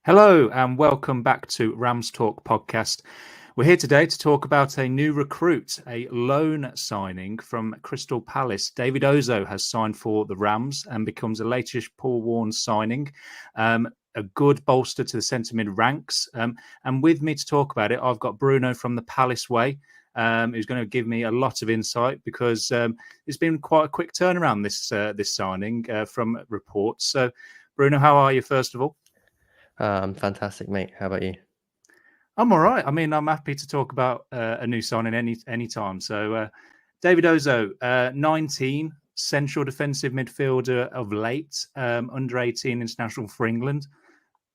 Hello and welcome back to RamsTalkPodcast. We're here today to talk about a new recruit, a loan signing from Crystal Palace. David Ozoh has signed for the Rams and becomes a latest Paul Warne signing, a good bolster to the centre mid ranks. And with me to talk about it, I've got Bruno from the Palace Way, who's going to give me a lot of insight because it's been quite a quick turnaround, this signing from reports. So, Bruno, how are you, first of all? Fantastic, mate. How about you? I'm all right. I mean, I'm happy to talk about a new signing any time. So, David Ozoh, 19, central defensive midfielder of late, under 18 international for England,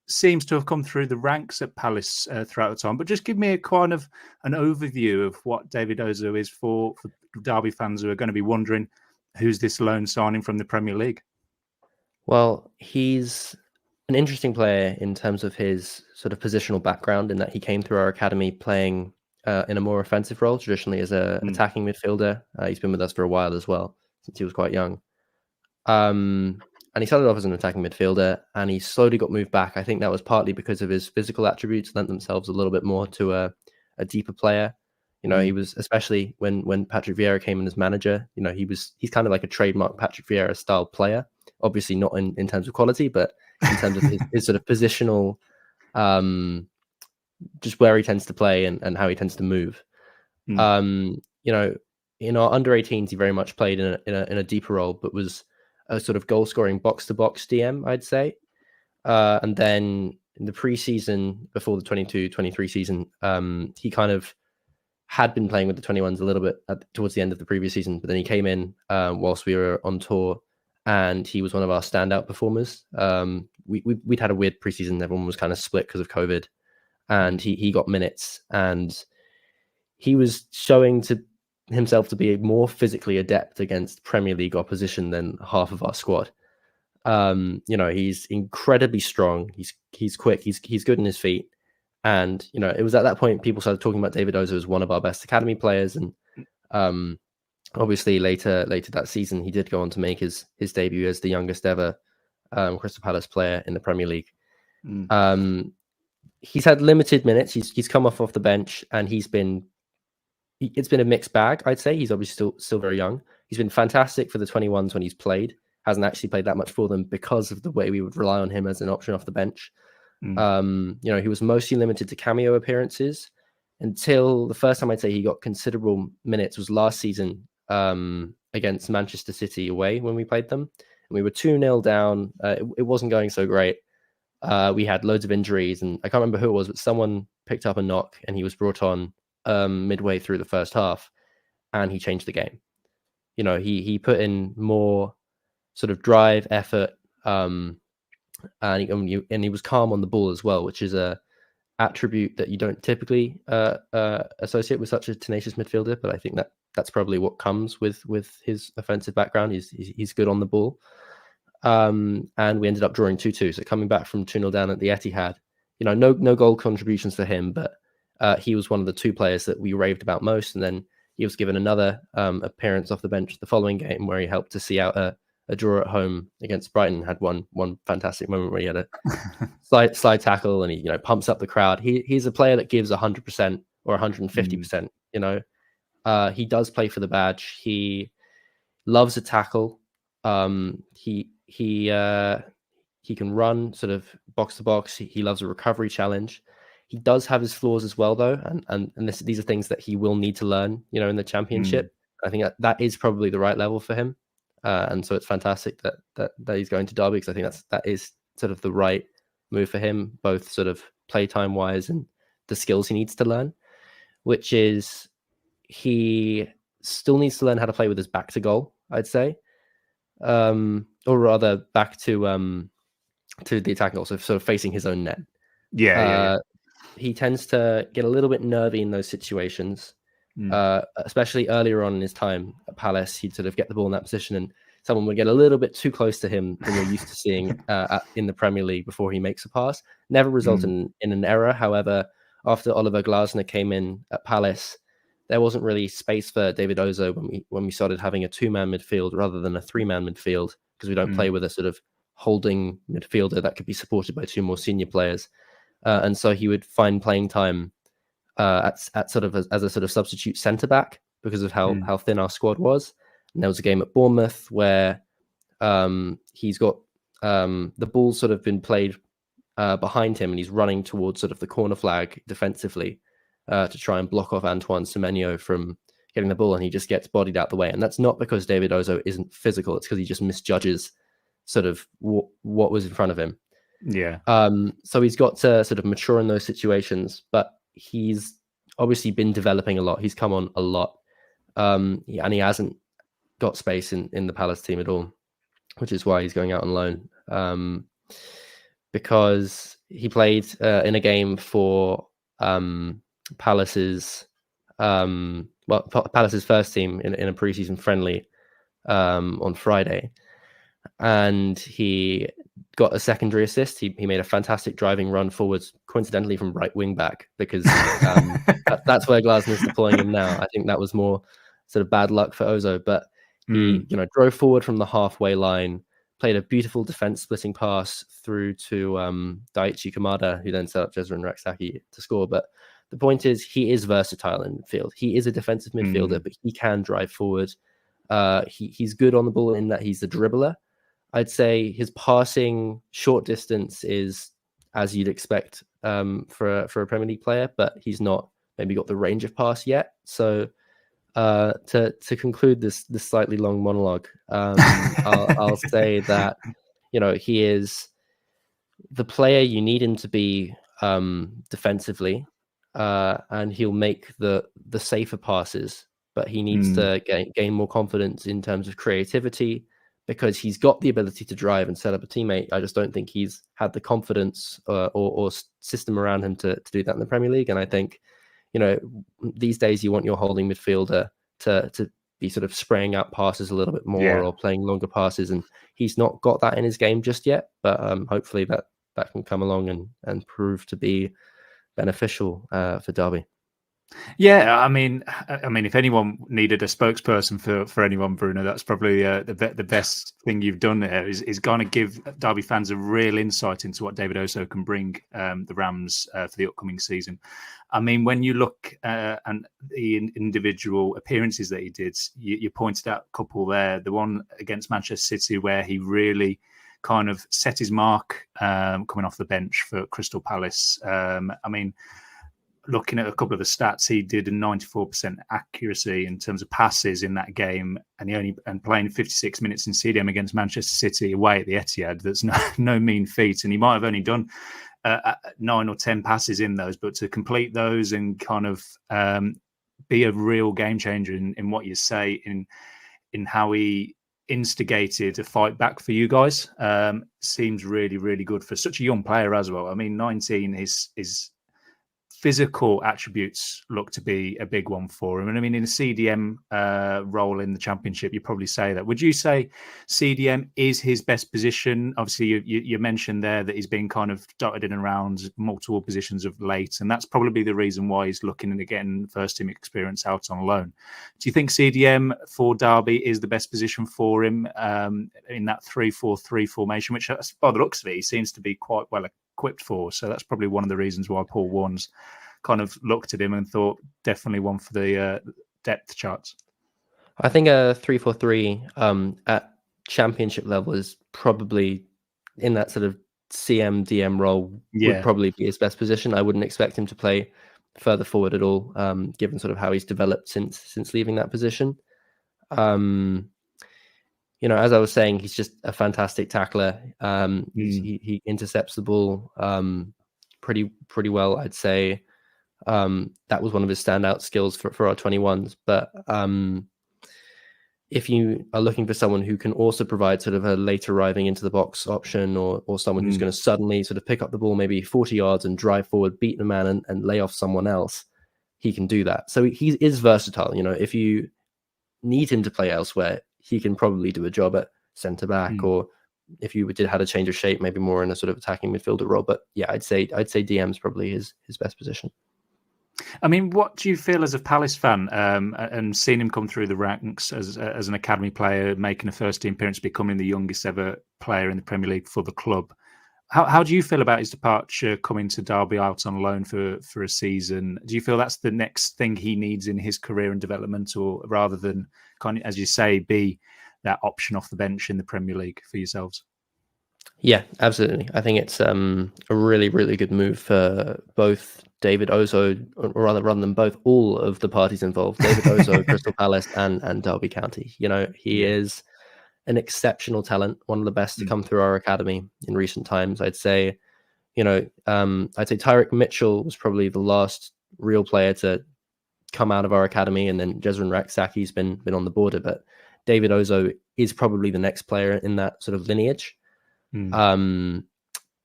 seems to have come through the ranks at Palace throughout the time. But just give me a kind of an overview of what David Ozoh is for Derby fans who are going to be wondering who's this loan signing from the Premier League. Well, he's an interesting player in terms of his sort of positional background, in that he came through our academy playing in a more offensive role, traditionally as a attacking midfielder. He's been with us for a while as well, since he was quite young. And he started off as an attacking midfielder, and he slowly got moved back. I think that was partly because of his physical attributes lent themselves a little bit more to a deeper player. You know, he was, especially when Patrick Vieira came in as manager, you know, he's kind of like a trademark Patrick Vieira style player. Obviously not in terms of quality, but in terms of his sort of positional, just where he tends to play and how he tends to move. You know, in our under 18s, he very much played in a deeper role, but was a sort of goal scoring box to box DM, I'd say. And then in the preseason, before the 22-23 season, he kind of had been playing with the 21s a little bit towards the end of the previous season, but then he came in whilst we were on tour, and he was one of our standout performers. We'd had a weird preseason. Everyone was kind of split because of COVID, and he got minutes, and he was showing to himself to be more physically adept against Premier League opposition than half of our squad. You know, he's incredibly strong. He's quick. He's good in his feet. And, you know, it was at that point people started talking about David Ozoh as one of our best academy players. And obviously later that season, he did go on to make his debut as the youngest ever Crystal Palace player in the Premier League. He's had limited minutes. He's come off the bench, and it's been a mixed bag, I'd say. He's obviously still very young. He's been fantastic for the 21s when he's played. Hasn't actually played that much for them because of the way we would rely on him as an option off the bench. You know, he was mostly limited to cameo appearances until the first time I'd say he got considerable minutes was last season against Manchester City away when we played them. And we were 2-0 down. It wasn't going so great. We had loads of injuries, and I can't remember who it was, but someone picked up a knock and he was brought on midway through the first half, and he changed the game. You know, he put in more sort of drive, effort, and he was calm on the ball as well, which is a attribute that you don't typically associate with such a tenacious midfielder. But I think that's probably what comes with his offensive background. He's good on the ball. And we ended up drawing 2-2. So coming back from 2-0 down at the Etihad, you know, no goal contributions for him, but he was one of the two players that we raved about most. And then he was given another appearance off the bench the following game, where he helped to see out a draw at home against Brighton. Had one fantastic moment where he had a slide tackle, and he, you know, pumps up the crowd. He's a player that gives 100% or 150%. You know, he does play for the badge. He loves a tackle. He can run sort of box to box. He loves a recovery challenge. He does have his flaws as well, though, and these are things that he will need to learn, you know, in the Championship. I think that is probably the right level for him, and so it's fantastic that he's going to Derby, because I think that is sort of the right move for him, both sort of playtime wise and the skills he needs to learn, which is he still needs to learn how to play with his back to goal, I'd say, or rather back to the attack goal, so sort of facing his own net. Yeah. He tends to get a little bit nervy in those situations, especially earlier on in his time at Palace. He'd sort of get the ball in that position, and someone would get a little bit too close to him than you're used to seeing in the Premier League before he makes a pass. Never result in an error. However, after Oliver Glasner came in at Palace, there wasn't really space for David Ozoh when we started having a 2-man midfield rather than a 3-man midfield, because we don't play with a sort of holding midfielder that could be supported by two more senior players. And so he would find playing time at sort of as a sort of substitute centre back because of how thin our squad was. And there was a game at Bournemouth where he's got the ball's sort of been played behind him, and he's running towards sort of the corner flag defensively to try and block off Antoine Semenyo from getting the ball, and he just gets bodied out the way. And that's not because David Ozoh isn't physical; it's because he just misjudges sort of what was in front of him. Yeah. So he's got to sort of mature in those situations, but he's obviously been developing a lot. He's come on a lot, and he hasn't got space in the Palace team at all, which is why he's going out on loan. Because he played in a game for Palace's Palace's first team in a preseason friendly on Friday, and he got a secondary assist. He made a fantastic driving run forwards, coincidentally from right wing back, because that's where Glasner's deploying him now. I think that was more sort of bad luck for Ozoh, but he drove forward from the halfway line, played a beautiful defense splitting pass through to Daichi Kamada, who then set up Jezrin Raksaki to score. But the point is, he is versatile in midfield. He is a defensive midfielder, but he can drive forward. He's good on the ball in that he's a dribbler. I'd say his passing short distance is as you'd expect for a Premier League player, but he's not maybe got the range of pass yet. So to conclude this slightly long monologue, I'll say that he is the player you need him to be defensively, and he'll make the safer passes, but he needs to gain more confidence in terms of creativity, because he's got the ability to drive and set up a teammate. I just don't think he's had the confidence or system around him to do that in the Premier League. And I think, these days you want your holding midfielder to be sort of spraying out passes a little bit more or playing longer passes. And he's not got that in his game just yet, but hopefully that can come along and prove to be beneficial for Derby. Yeah, I mean, if anyone needed a spokesperson for anyone, Bruno, that's probably the best thing you've done there is going to give Derby fans a real insight into what David Ozoh can bring the Rams for the upcoming season. I mean, when you look at the individual appearances that he did, you pointed out a couple there. The one against Manchester City where he really kind of set his mark coming off the bench for Crystal Palace. I mean, looking at a couple of the stats, he did a 94% accuracy in terms of passes in that game, and playing 56 minutes in CDM against Manchester City away at the Etihad. That's no mean feat, and he might have only done 9 or 10 passes in those, but to complete those and kind of be a real game changer in what you say, in how he instigated a fight back for you guys, seems really, really good for such a young player as well. I mean, 19 is physical attributes look to be a big one for him. And I mean, in a CDM role in the Championship, you probably say that. Would you say CDM is his best position? Obviously, you mentioned there that he's been kind of dotted in and around multiple positions of late, and that's probably the reason why he's looking at getting first team experience out on loan. Do you think CDM for Derby is the best position for him in that 3-4-3 formation, which by the looks of it, he seems to be quite well equipped for? So that's probably one of the reasons why Paul Warne's kind of looked at him and thought definitely one for the depth charts. I think a 3-4-3 at Championship level is probably in that sort of CM DM role would probably be his best position. I wouldn't expect him to play further forward at all, given sort of how he's developed since leaving that position. As I was saying, he's just a fantastic tackler. He intercepts the ball pretty well, I'd say. That was one of his standout skills for our 21s. But if you are looking for someone who can also provide sort of a late arriving into the box option, or someone who's going to suddenly sort of pick up the ball maybe 40 yards and drive forward, beat the man and lay off someone else, he can do that. So he is versatile. If you need him to play elsewhere, he can probably do a job at centre back, or if you had a change of shape, maybe more in a sort of attacking midfielder role. But yeah, I'd say DM's probably his best position. I mean, what do you feel as a Palace fan, and seeing him come through the ranks as an academy player, making a first team appearance, becoming the youngest ever player in the Premier League for the club? How do you feel about his departure, coming to Derby out on loan for a season? Do you feel that's the next thing he needs in his career and development, or rather than, kind of, as you say, be that option off the bench in the Premier League for yourselves? Yeah, absolutely. I think it's a really, really good move for both David Ozoh, or rather than both, all of the parties involved. David Ozoh, Crystal Palace, and Derby County. He is an exceptional talent, one of the best to come through our academy in recent times. I'd say, Tyrick Mitchell was probably the last real player to come out of our academy, and then Jezrin Raksaki's been on the border, but David Ozoh is probably the next player in that sort of lineage.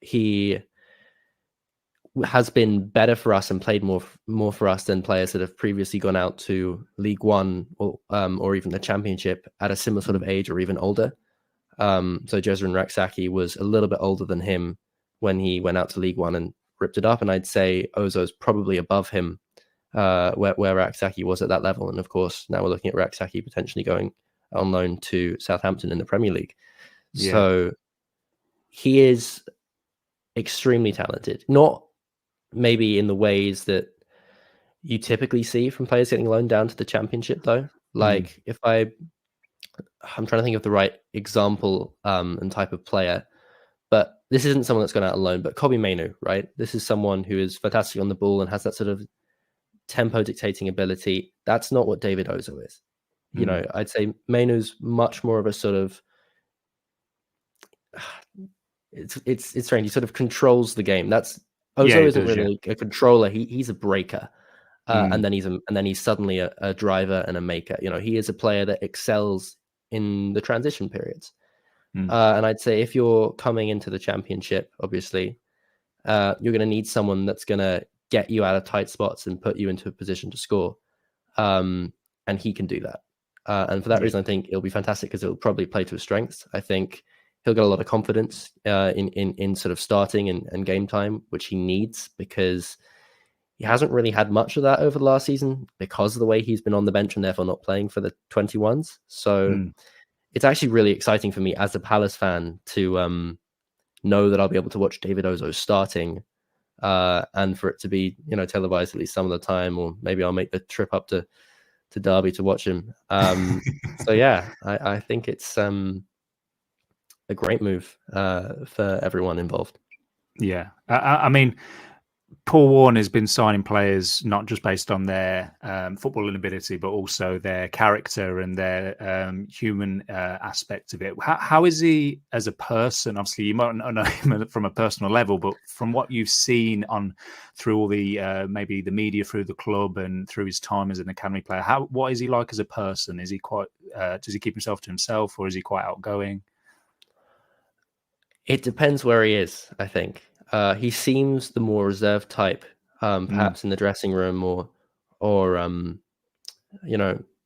He has been better for us and played more for us than players that have previously gone out to League One or even the Championship at a similar sort of age or even older. So Jezrin Raksaki was a little bit older than him when he went out to League One and ripped it up, and I'd say Ozo's probably above him where Raksaki was at that level. And of course, now we're looking at Raksaki potentially going on loan to Southampton in the Premier League. Yeah. So he is extremely talented, not maybe in the ways that you typically see from players getting loaned down to the Championship, though. Like, if I'm trying to think of the right example and type of player, but this isn't someone that's gone out on loan, but Kobbie Mainoo, right? This is someone who is fantastic on the ball and has that sort of tempo dictating ability. That's not what David Ozoh is. I'd say Mainoo's much more of a sort of, it's strange. He sort of controls the game. Ozoh isn't really a controller. He's a breaker, and then he's suddenly a driver and a maker. He is a player that excels in the transition periods. And I'd say if you're coming into the Championship, obviously, you're going to need someone that's going to get you out of tight spots and put you into a position to score. And he can do that. And for that reason, I think it'll be fantastic because it'll probably play to his strengths. I think he'll get a lot of confidence in sort of starting and game time, which he needs, because he hasn't really had much of that over the last season because of the way he's been on the bench and therefore not playing for the 21s. So it's actually really exciting for me as a Palace fan to know that I'll be able to watch David Ozoh starting and for it to be, televised at least some of the time, or maybe I'll make the trip up to Derby to watch him. So yeah, I think it's a great move for everyone involved. Yeah. I mean, Paul Warne has been signing players not just based on their footballing ability, but also their character and their human aspect of it. How is he as a person? Obviously, you might not know him from a personal level, but from what you've seen through all the maybe the media, through the club, and through his time as an academy player, what is he like as a person? Is he quite? Does he keep himself to himself, or is he quite outgoing? It depends where he is, I think. He seems the more reserved type, perhaps in the dressing room or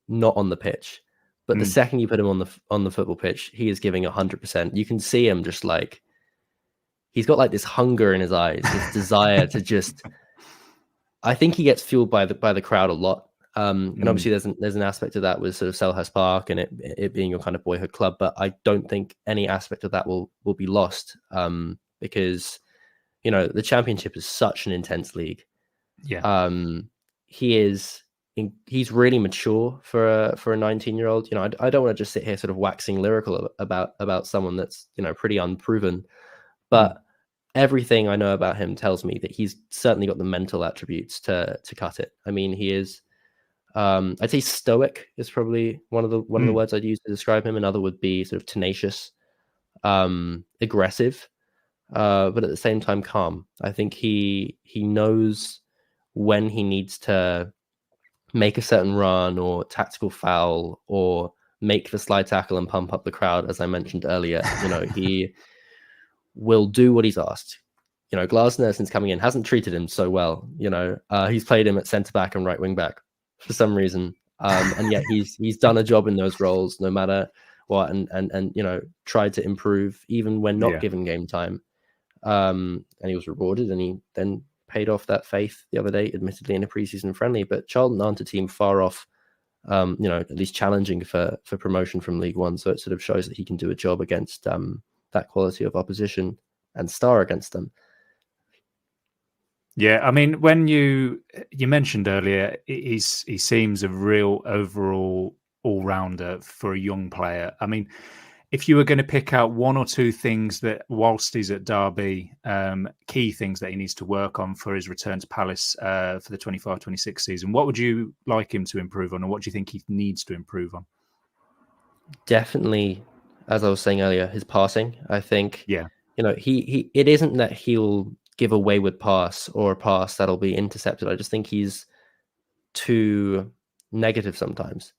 not on the pitch. But the second you put him on the football pitch, he is giving 100%. You can see him just like, he's got like this hunger in his eyes, this desire to just. I think he gets fueled by the crowd a lot. And obviously there's an aspect of that with sort of Selhurst Park and it being your kind of boyhood club, but I don't think any aspect of that will be lost because the Championship is such an intense league. Yeah. He's really mature for a 19-year-old. I don't want to just sit here sort of waxing lyrical about someone that's pretty unproven, but everything I know about him tells me that he's certainly got the mental attributes to cut it. I mean, he is. I'd say stoic is probably one of the words I'd use to describe him. Another would be sort of tenacious, aggressive, but at the same time calm. I think he knows when he needs to make a certain run or tactical foul or make the slide tackle and pump up the crowd. As I mentioned earlier, he will do what he's asked. Glasner, since coming in, hasn't treated him so well. He's played him at centre back and right wing back for some reason, and yet he's done a job in those roles no matter what, and tried to improve even when not given game time, and he was rewarded, and he then paid off that faith the other day, admittedly in a preseason friendly. But Charlton aren't a team far off, at least challenging for promotion from League One. So it sort of shows that he can do a job against that quality of opposition and star against them. Yeah, I mean, when you mentioned earlier, he seems a real overall all-rounder for a young player. I mean, if you were going to pick out one or two things that, whilst he's at Derby, key things that he needs to work on for his return to Palace for the 25-26 season, what would you like him to improve on, or what do you think he needs to improve on? Definitely, as I was saying earlier, his passing. I think, yeah, he it isn't that he'll give a wayward pass or a pass that'll be intercepted. I just think he's too negative sometimes.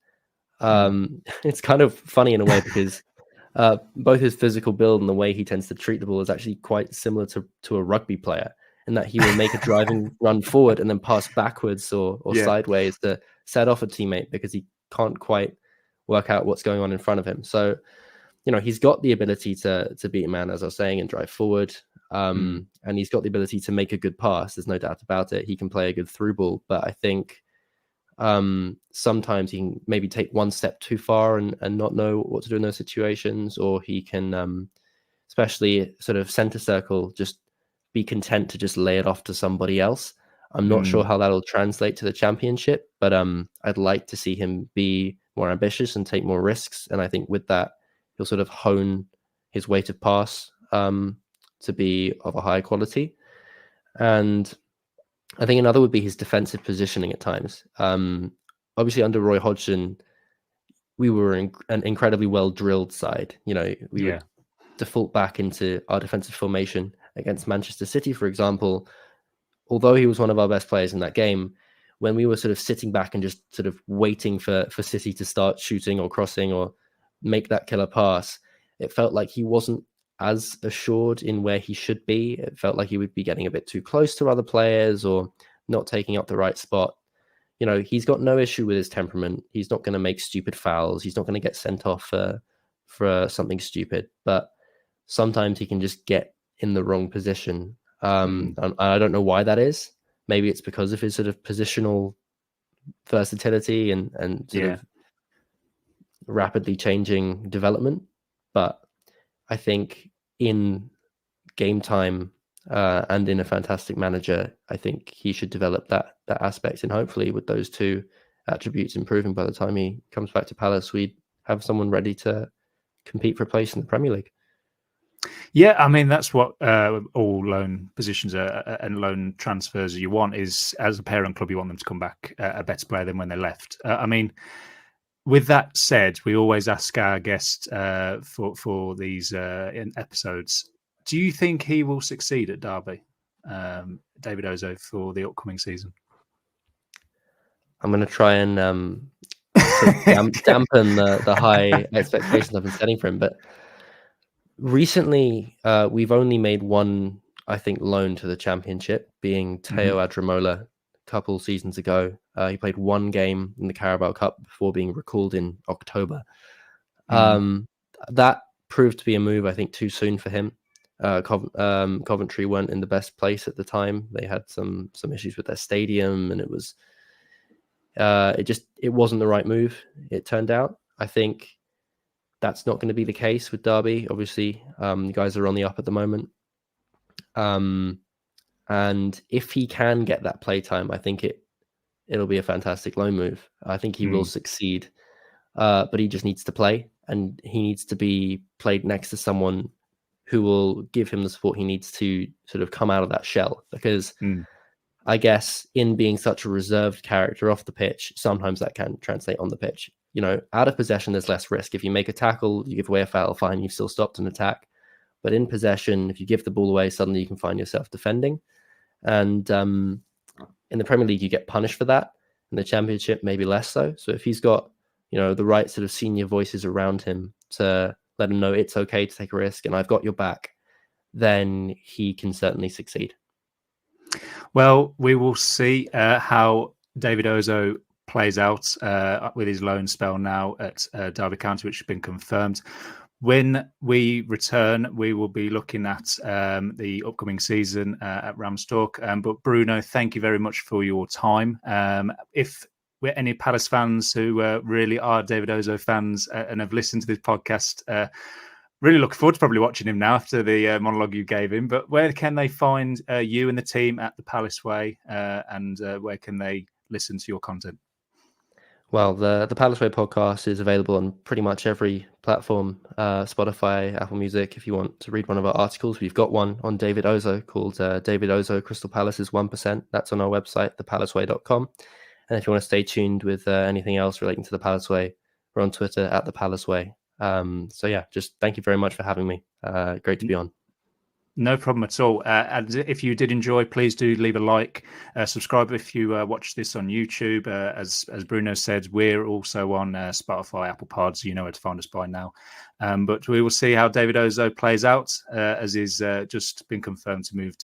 It's kind of funny in a way because both his physical build and the way he tends to treat the ball is actually quite similar to a rugby player, in that he will make a driving run forward and then pass backwards or sideways to set off a teammate because he can't quite work out what's going on in front of him. So, he's got the ability to beat a man, as I was saying, and drive forward. And he's got the ability to make a good pass. There's no doubt about it. He can play a good through ball, but I think sometimes he can maybe take one step too far and not know what to do in those situations, or he can, especially sort of center circle, just be content to just lay it off to somebody else. I'm not sure how that'll translate to the Championship, but I'd like to see him be more ambitious and take more risks. And I think with that, he'll sort of hone his weight of pass to be of a high quality. And I think another would be his defensive positioning at times. Obviously, under Roy Hodgson, we were an incredibly well-drilled side. We would default back into our defensive formation against Manchester City, for example. Although he was one of our best players in that game, when we were sort of sitting back and just sort of waiting for City to start shooting or crossing or make that killer pass, it felt like he wasn't as assured in where he should be. It felt like he would be getting a bit too close to other players or not taking up the right spot. He's got no issue with his temperament. He's not going to make stupid fouls. He's not going to get sent off for something stupid. But sometimes he can just get in the wrong position. And I don't know why that is. Maybe it's because of his sort of positional versatility and sort of rapidly changing development. But I think in game time and in a fantastic manager, I think he should develop that aspect. And hopefully with those two attributes improving by the time he comes back to Palace, we'd have someone ready to compete for a place in the Premier League. Yeah, I mean, that's what all loan positions and loan transfers you want is, as a parent club, you want them to come back a better player than when they left. I mean, with that said, we always ask our guests for these episodes, do you think he will succeed at Derby, David Ozoh, for the upcoming season? I'm going to try and sort of dampen the high expectations I've been setting for him, but recently, we've only made one, I think, loan to the Championship, being Teo Adremola a couple seasons ago. He played one game in the Carabao Cup before being recalled in October. That proved to be a move, I think, too soon for him. Coventry weren't in the best place at the time. They had some issues with their stadium, and it wasn't the right move, it turned out. I think that's not going to be the case with Derby. Obviously, you guys are on the up at the moment. And if he can get that play time, I think it'll be a fantastic loan move. I think he will succeed, but he just needs to play, and he needs to be played next to someone who will give him the support he needs to sort of come out of that shell. Because I guess in being such a reserved character off the pitch, sometimes that can translate on the pitch. Out of possession, there's less risk. If you make a tackle, you give away a foul, fine, you've still stopped an attack. But in possession, if you give the ball away, suddenly you can find yourself defending. And in the Premier League, you get punished for that. In the Championship, maybe less so. So if he's got, the right sort of senior voices around him to let him know it's okay to take a risk and I've got your back, then he can certainly succeed. Well, we will see how David Ozoh plays out with his loan spell now at Derby County, which has been confirmed. When we return, we will be looking at the upcoming season at Rams Talk. But Bruno, thank you very much for your time. If we're any Palace fans who really are David Ozoh fans and have listened to this podcast, really looking forward to probably watching him now after the monologue you gave him. But where can they find you and the team at the Palace Way, and where can they listen to your content? Well, the Palace Way podcast is available on pretty much every platform, Spotify, Apple Music. If you want to read one of our articles, we've got one on David Ozoh called David Ozoh, Crystal Palace is 1%. That's on our website, thepalaceway.com. And if you want to stay tuned with anything else relating to the Palace Way, we're on Twitter at the Palace Way. So yeah, just thank you very much for having me. Great to be on. No problem at all. And if you did enjoy, please do leave a like, subscribe if you watch this on YouTube. As Bruno said, we're also on Spotify, Apple Pods. You know where to find us by now. But we will see how David Ozoh plays out, as he's just been confirmed to move